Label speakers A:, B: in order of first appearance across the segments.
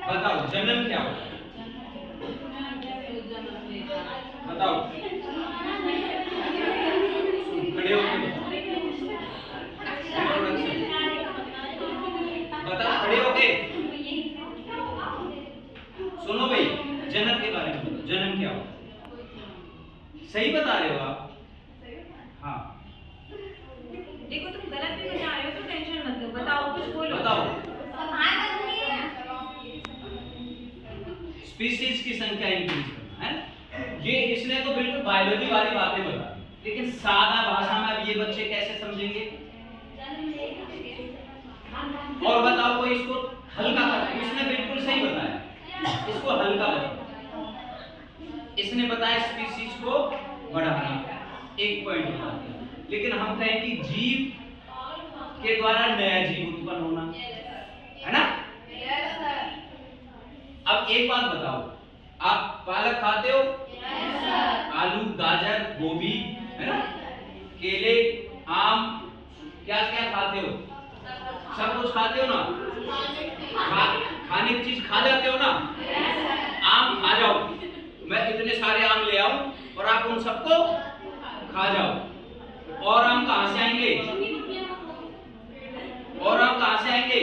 A: बताओ जन्म क्या होता है? बताओ, खड़े होके बताओ, खड़े होके सुनो भाई, जन्म के बारे में बताओ, जन्म क्या होता है? सही बता रहे हो आप? हाँ
B: देखो तुम गलत भी बता रहे हो तो टेंशन मत लो, बताओ कुछ बोलो।
A: बताओ। स्पीशीज की संख्या इंक्रीज करना है। ये इसने तो बिल्कुल बायोलॉजी वाली बातें बता दी, लेकिन सादा भाषा में अब ये बच्चे कैसे समझेंगे? और बताओ कोई इसको हल्का कर, इसने बिल्कुल सही बताया, इसको हल्का बताओ। इसने बताया स्पीशीज को बढ़ाना, एक पॉइंट बता दिया, लेकिन हम कहें कि जीव के द्वारा नया जीव उत्पन्न होना, है ना? अब एक बात बताओ, आप पालक खाते हो? आलू, गाजर, गोभी, है ना? केले, आम, क्या क्या खाते हो? सब कुछ खाते हो ना? खाने की चीज खा जाते हो ना? आम खा जाओ, मैं इतने सारे आम ले आऊं और आप उन सबको खा जाओ। और आम कहां से आएंगे? और आम कहां से आएंगे?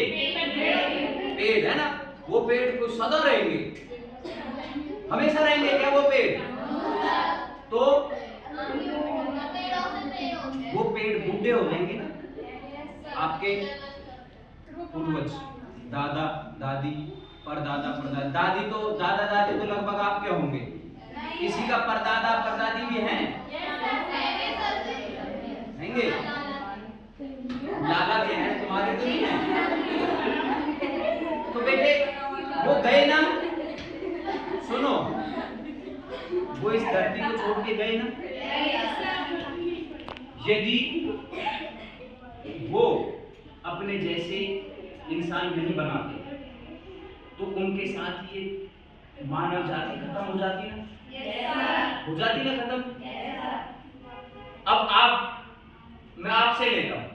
A: पेड़, है ना? वो पेड़ को सदा रहेंगे, हमेशा रहेंगे क्या वो पेड़? तो वो पेड़ बूढ़े हो जाएंगे ना। आपके पूर्वज, दादा दादी, परदादा परदादी, दादी तो दादा दादी तो लगभग आपके होंगे, किसी का परदादा परदादी भी हैं? हैंगे? लाला भी हैं, तुम्हारे तो नहीं है। तो बेटे वो गए ना, सुनो, वो इस धरती को छोड़ के गए ना। यदि वो अपने जैसे इंसान नहीं बनाते तो उनके साथ ये मानव जाति खत्म हो जाती ना, हो जाती ना खत्म। अब मैं आपसे लेता हूं,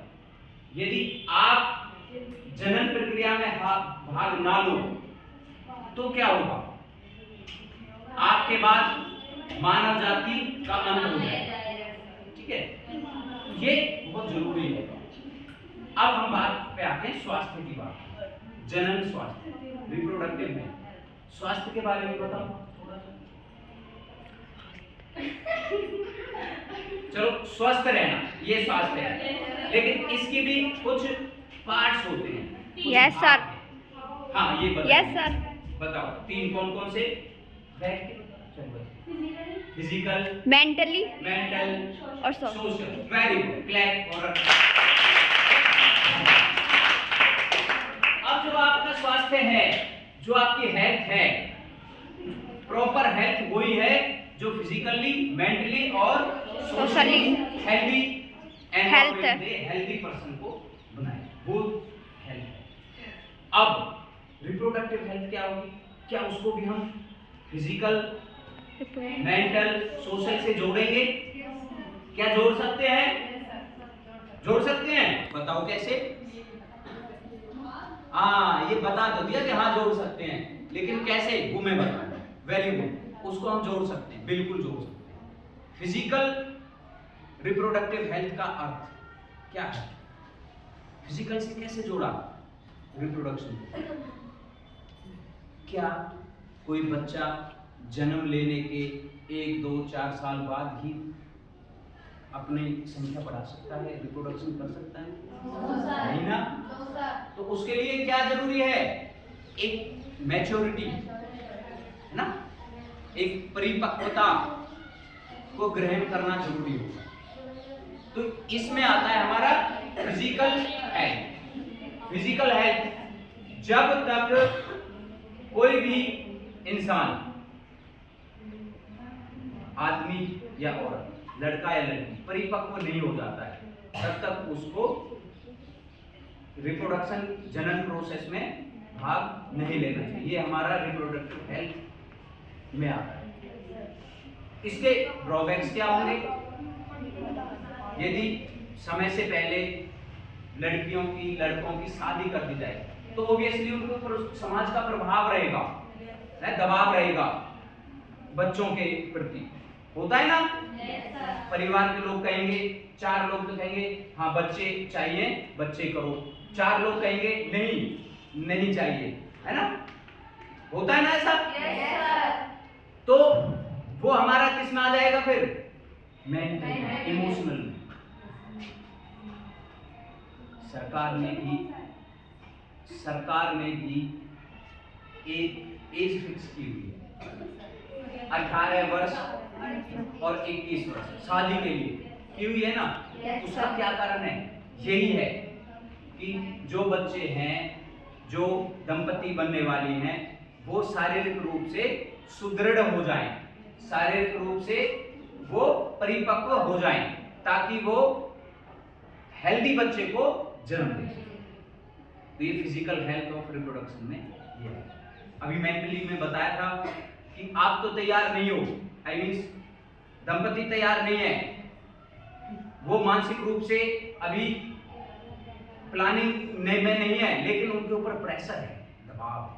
A: यदि आप जनन प्रक्रिया में भाग ना लो तो क्या होगा? आपके बाद मानव जाति का अंत हो जाएगा, ठीक है? ये बहुत जरूरी है। अब हम बात पे आते हैं स्वास्थ्य की बात, जनन स्वास्थ्य, रिप्रोडक्टिव में स्वास्थ्य के बारे में बताओ थोड़ा सा। चलो, स्वस्थ रहना ये स्वास्थ्य है, लेकिन इसके भी कुछ पार्ट्स होते हैं।
C: Yes sir.
A: हाँ, ये बताओ।
C: Yes sir.
A: बताओ 3 कौन कौन से? फिजिकल,
C: मेंटली
A: मेंटल
C: और
A: सोशल। Very good, clap. और अब जो आपका स्वास्थ्य है, जो आपकी हेल्थ है, प्रॉपर हेल्थ वही है जो फिजिकली, मेंटली और सोशली हेल्दी हेल्दी पर्सन को बनाए, वो हेल्थ है। अब रिप्रोडक्टिव हेल्थ क्या होगी? क्या उसको भी हम फिजिकल, मेंटल, सोशल से जोड़ेंगे? क्या जोड़ सकते हैं? जोड़ सकते हैं, बताओ कैसे? ये बता तो दिया कि हाँ जोड़ सकते हैं, लेकिन कैसे वो मैं बताऊंगा। वेरी गुड, उसको हम जोड़ सकते हैं, बिल्कुल जोड़ सकते हैं। फिजिकल रिप्रोडक्टिव हेल्थ का अर्थ क्या है? फिजिकल से कैसे जोड़ा रिप्रोडक्शन? क्या कोई बच्चा जन्म लेने के 1, 2, 4 साल बाद ही अपनी संख्या बढ़ा सकता है, रिप्रोडक्शन कर सकता है? नहीं ना। तो उसके लिए क्या जरूरी है? एक मैच्योरिटी, है ना, एक परिपक्वता को ग्रहण करना जरूरी होगा। तो इसमें आता है हमारा फिजिकल हेल्थ। फिजिकल हेल्थ, जब तक कोई भी इंसान, आदमी या औरत, लड़का या लड़की परिपक्व नहीं हो जाता है, तब तक उसको रिप्रोडक्शन, जनन प्रोसेस में भाग नहीं लेना चाहिए। ये हमारा रिप्रोडक्टिव हेल्थ में आता है। इसके ड्रॉबैक्स क्या होंगे? यदि समय से पहले लड़कियों की, लड़कों की शादी कर दी जाए तो ऑब्वियसली उनके ऊपर समाज का प्रभाव रहेगा, दबाव रहेगा बच्चों के प्रति, होता है ना। परिवार के लोग कहेंगे, 4 लोग तो कहेंगे हाँ बच्चे चाहिए, बच्चे करो, 4 लोग कहेंगे नहीं नहीं चाहिए, है ना, होता है ना ऐसा। तो वो हमारा किस में आ जाएगा फिर, मेंटल, इमोशनल में। सरकार ने भी एक एज फिक्स की हुई है, 18 वर्ष और 21 वर्ष शादी के लिए की हुई है ना। उसका क्या कारण है, यही है कि जो बच्चे हैं, जो दंपति बनने वाली हैं, वो शारीरिक रूप से सुदृढ़ हो जाएं, शारीरिक रूप से वो परिपक्व हो जाएं, ताकि वो हेल्दी बच्चे को जन्म दे। तो ये फिजिकल हेल्थ ऑफ रिप्रोडक्शन में ये है। अभी मेंटली में बताया था कि आप तो तैयार नहीं हो, आई मीन दंपति तैयार नहीं है, वो मानसिक रूप से अभी प्लानिंग में नहीं है, लेकिन उनके ऊपर प्रेशर है, दबाव है।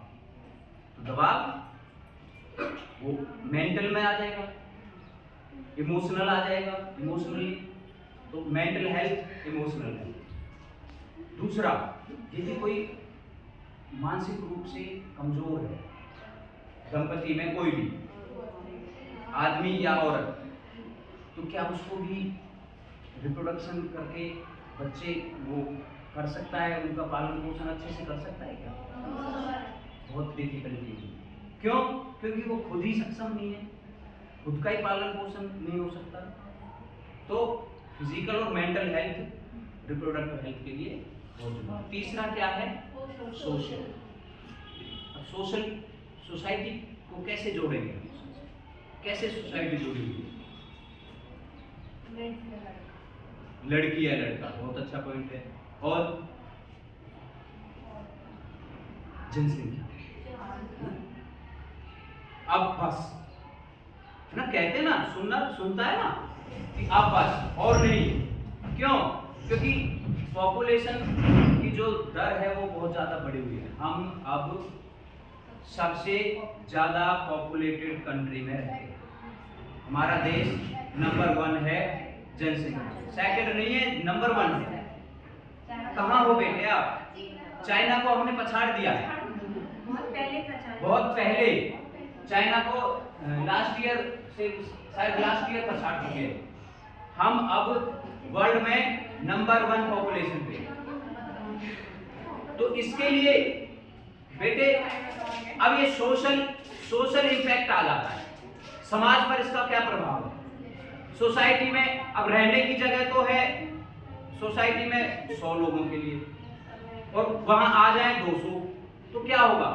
A: तो दबाव वो मेंटल में आ जाएगा, इमोशनल आ जाएगा, इमोशनली। तो मेंटल हेल्थ, इमोशनल हेल्थ। दूसरा, यदि कोई मानसिक रूप से कमजोर है, दंपति में कोई भी आदमी या औरत, तो क्या उसको भी रिप्रोडक्शन करके बच्चे वो कर सकता है, उनका पालन पोषण अच्छे से कर सकता है क्या? बहुत डिफिकल्टी है। क्यों? क्योंकि वो खुद ही सक्षम नहीं है, खुद का ही पालन पोषण नहीं हो सकता। तो फिजिकल और मेंटल हेल्थ रिप्रोडक्टिव हेल्थ के लिए बहुत जरूरी। तीसरा क्या है? सोशल। सोशल सोसाइटी को कैसे जोड़ेंगे, कैसे सोसाइटी जोड़ेंगे? लड़की या लड़का, बहुत अच्छा पॉइंट है। और जनसंख्या, अब बस है ना, कहते हैं ना, सुनता है ना कि अब बस और नहीं। क्यों? क्योंकि पॉपुलेशन की जो दर है वो बहुत ज्यादा बढ़ी हुई है। हम अब सबसे ज्यादा पॉपुलेटेड कंट्री में रहते हैं। हमारा देश नंबर 1 है जनसंख्या, सेकंड नहीं है, नंबर 1 है। कहाँ हो बेटे आप? चाइना को हमने पछाड़ दिया है, बहुत पहले चाइना को लास्ट ईयर से शायद लास्ट ईयर पछाड़ चुके हैं। हम अब वर्ल्ड में नंबर 1 पॉपुलेशन पे। तो इसके लिए बेटे अब ये सोशल इम्पैक्ट आ जाता है, समाज पर इसका क्या प्रभाव है। सोसाइटी में अब रहने की जगह तो है सोसाइटी में 100 लोगों के लिए, और वहां आ जाए 200, तो क्या होगा?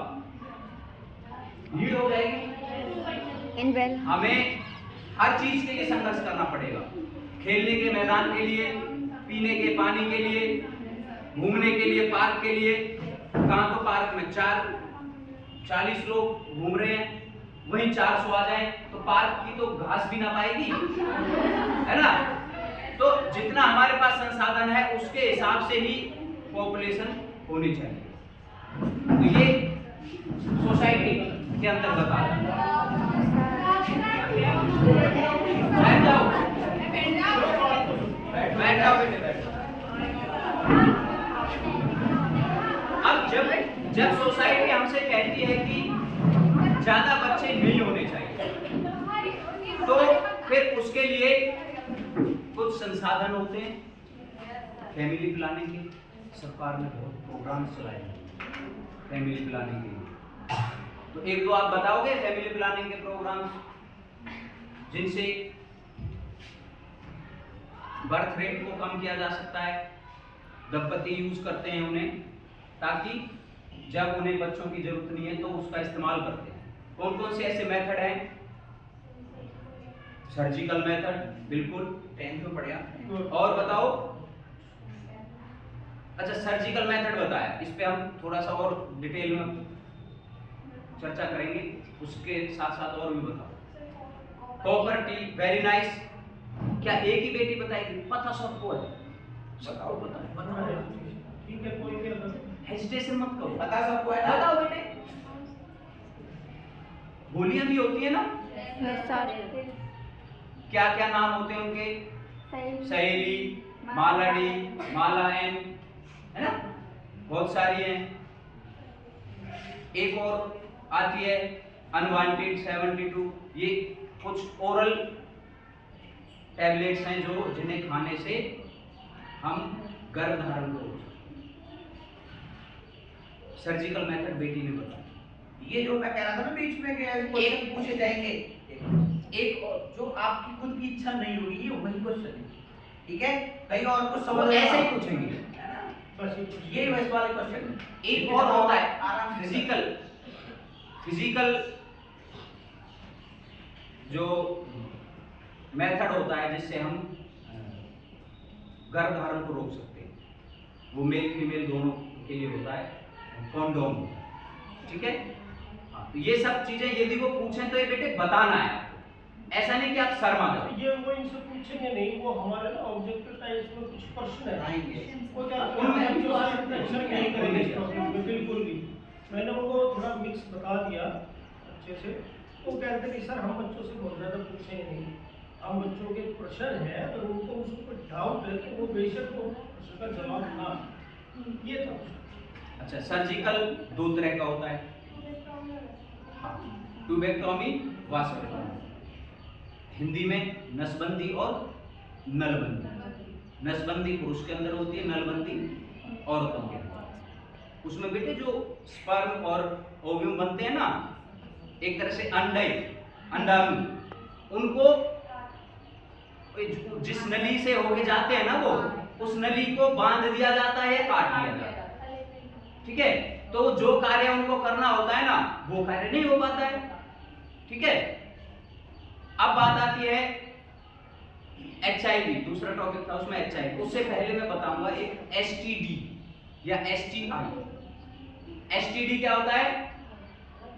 A: भीड़ हो जाएगी। हमें हर चीज के लिए संघर्ष करना पड़ेगा, खेलने के मैदान के लिए, पीने के पानी के लिए, घूमने के लिए, पार्क के लिए। कहाँ तो पार्क में 40 लोग घूम रहे हैं, वहीं 400 आ जाए तो पार्क की तो घास भी ना पाएगी, है ना। तो जितना हमारे पास संसाधन है उसके हिसाब से ही पॉपुलेशन होनी चाहिए। तो ये सोसाइटी के अंतर्गत आता है। बैठ जाओ बेटे। अब जब सोसाइटी हमसे कहती है कि ज्यादा बच्चे नहीं होने चाहिए, तो फिर उसके लिए कुछ संसाधन होते हैं, फैमिली प्लानिंग के। सरकार ने बहुत प्रोग्राम चलाए हैं फैमिली प्लानिंग के। तो 1-2 आप बताओगे फैमिली प्लानिंग के प्रोग्राम जिनसे बर्थ रेट को कम किया जा सकता है। दंपति यूज करते हैं उन्हें, ताकि जब उन्हें बच्चों की जरूरत नहीं है तो उसका इस्तेमाल करते हैं। कौन कौन से ऐसे मेथड हैं? सर्जिकल मेथड, बिल्कुल 10th में पढ़ा। और बताओ। अच्छा, सर्जिकल मेथड बताया, इस पे हम थोड़ा सा और डिटेल में चर्चा करेंगे, उसके साथ साथ और भी बताओ। Copper T, very nice. क्या एक ही बेटी बताएगी? पता सबको है, बताओ। ठीक है, कोई हेजिटेशन मत करो,
C: पता सबको है ना?
A: बताओ बेटे। बोलियां भी होती है ना, क्या क्या नाम होते हैं उनके? सहेली, मालाडी, मालायन, है ना, बहुत सारी हैं। एक और आती है अनवांटेड 72। ये कुछ ओरल टैबलेट्स हैं जो जिन्हें खाने से हम गर्भ धारण को रोक सकते हैं। सर्जिकल मेथड बेटी ने बताया।
C: ये जो मैं कह रहा था ना बीच में कि क्वेश्चन पूछे जाएंगे, एक और जो आपकी खुद की इच्छा नहीं होगी, ये वही क्वेश्चन है, ठीक है? कहीं और कुछ समझ
A: वो ऐसे ही पूछेंगे,
C: है ना? बस ये वैसे वाले क्वेश्चन।
A: एक और होता है
C: आराम से
A: फिजिकल जो मेथड होता है जिससे हम गर्भ धारण को रोक सकते हैं, वो मेल फीमेल दोनों के लिए होता है, कॉन्डोम, ठीक है? हाँ, तो ये सब चीजें यदि वो पूछें तो ये बेटे बताना है आपको, ऐसा नहीं कि आप शर्मा जाओ।
D: ये वो इनसे पूछेंगे नहीं, वो हमारे ना ऑब्जेक्टिव टाइप में कुछ प्रश्न है
C: आएंगे।
D: वो क्या
A: उनमें
D: बच्चों से टेंशन नहीं करेंगे इस टॉपिक में बिल्कुल भी। मैंने उनको थोड़ा मिक्स बता दिया अच्छे से। वो कहते कि सर हम बच्चों से बहुत ज़्यादा पूछेंगे नहीं, हम बच्चों के प्रश्न है तो उनको उसको कोई डाउट है तो वो बेशक वो प्रश्न का जवाब ना, ये था।
A: अच्छा, सर्जिकल दो तरह का होता है, ट्यूबेक्टोमी, वास्कुलर। हिंदी में नसबंदी और नलबंदी। नसबंदी पुरुष के अंदर होती है, नलबंदी औरतों के अंदर। उसमें बेटे जो स्पर्म और ओव्यूम बनते हैं ना, एक तरह से अंडाणु, उनको जिस नली से होके जाते हैं ना, वो उस नली को बांध दिया जाता है, काट दिया जाता है, ठीक है? तो जो कार्य उनको करना होता है ना, वो कार्य नहीं हो पाता है, ठीक है? अब बात आती है HIV, दूसरा टॉपिक था उसमें HIV। उससे पहले मैं बताऊंगा एक STD या STI। STD क्या होता है?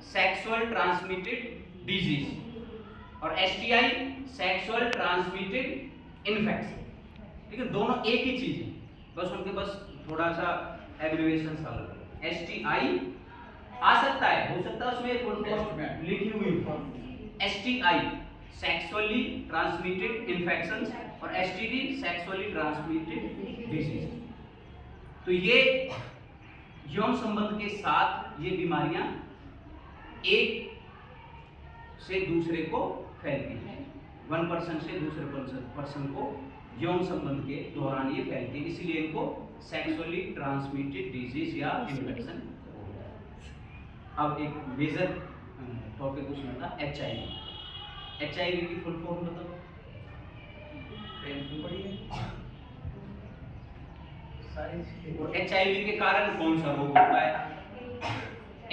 A: सेक्सुअल ट्रांसमिटेड डिजीज, और STI सेक्सुअल ट्रांसमिटेड इन्फेक्शन। लेकिन दोनों एक ही चीज है, बस उनके बस थोड़ा सा एब्रिविएशन अलग है। STI आ सकता है, हो सकता है उसमें फुल फॉर्म लिखी हुई हो। STI सेक्सुअली ट्रांसमिटेड इन्फेक्शन और STD सेक्सुअली ट्रांसमिटेड डिजीज। तो ये यौन संबंध के साथ ये बीमारियां एक से दूसरे को फैलती हैं, वन पर्सन से दूसरे पर्सन को यौन संबंध के दौरान ये फैलती है, इसलिए इनको सेक्सुअली ट्रांसमिटेड डिजीज या इन्फेक्शन। अब एक मेजर टॉपिक उसमें था HIV। HIV की फुल फॉर्म बताओ। और HIV के कारण कौन सा रोग होता है?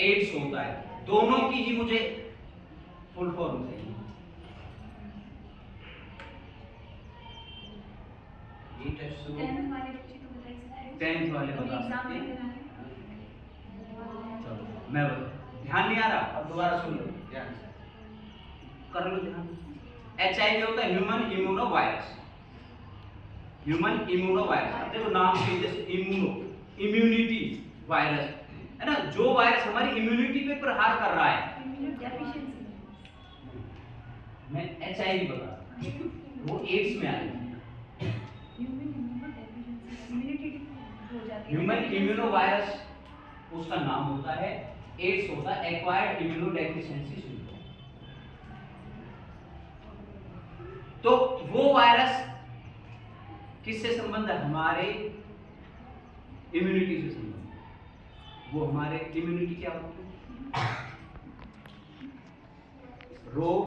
A: एड्स होता है। दोनों की ही मुझे फुल फॉर्म चाहिए। ये टेस्ट शुरू 10th वाले बता सकते हैं। चलो मैं बता, ध्यान नहीं आ रहा?
C: अब दोबारा सुन लो ध्यान से।
A: कर लो ध्यान। HIV होता है human immuno virus. Human immuno virus, देखो नाम से जैसे इम्यूनिटी वायरस है ना, जो वायरस हमारी इम्यूनिटी पे प्रहार कर रहा है। मैं HIV बता, वो एड्स में आएगा। ह्यूमन इम्यूनो वायरस उसका नाम होता है, एड्स होता है एक्वायर्ड इम्यूनो डेफिशिएंसी सिंड्रोम। तो वो वायरस किससे संबंध है? हमारे इम्यूनिटी से संबंध। वो हमारे इम्यूनिटी क्या होती है? रोग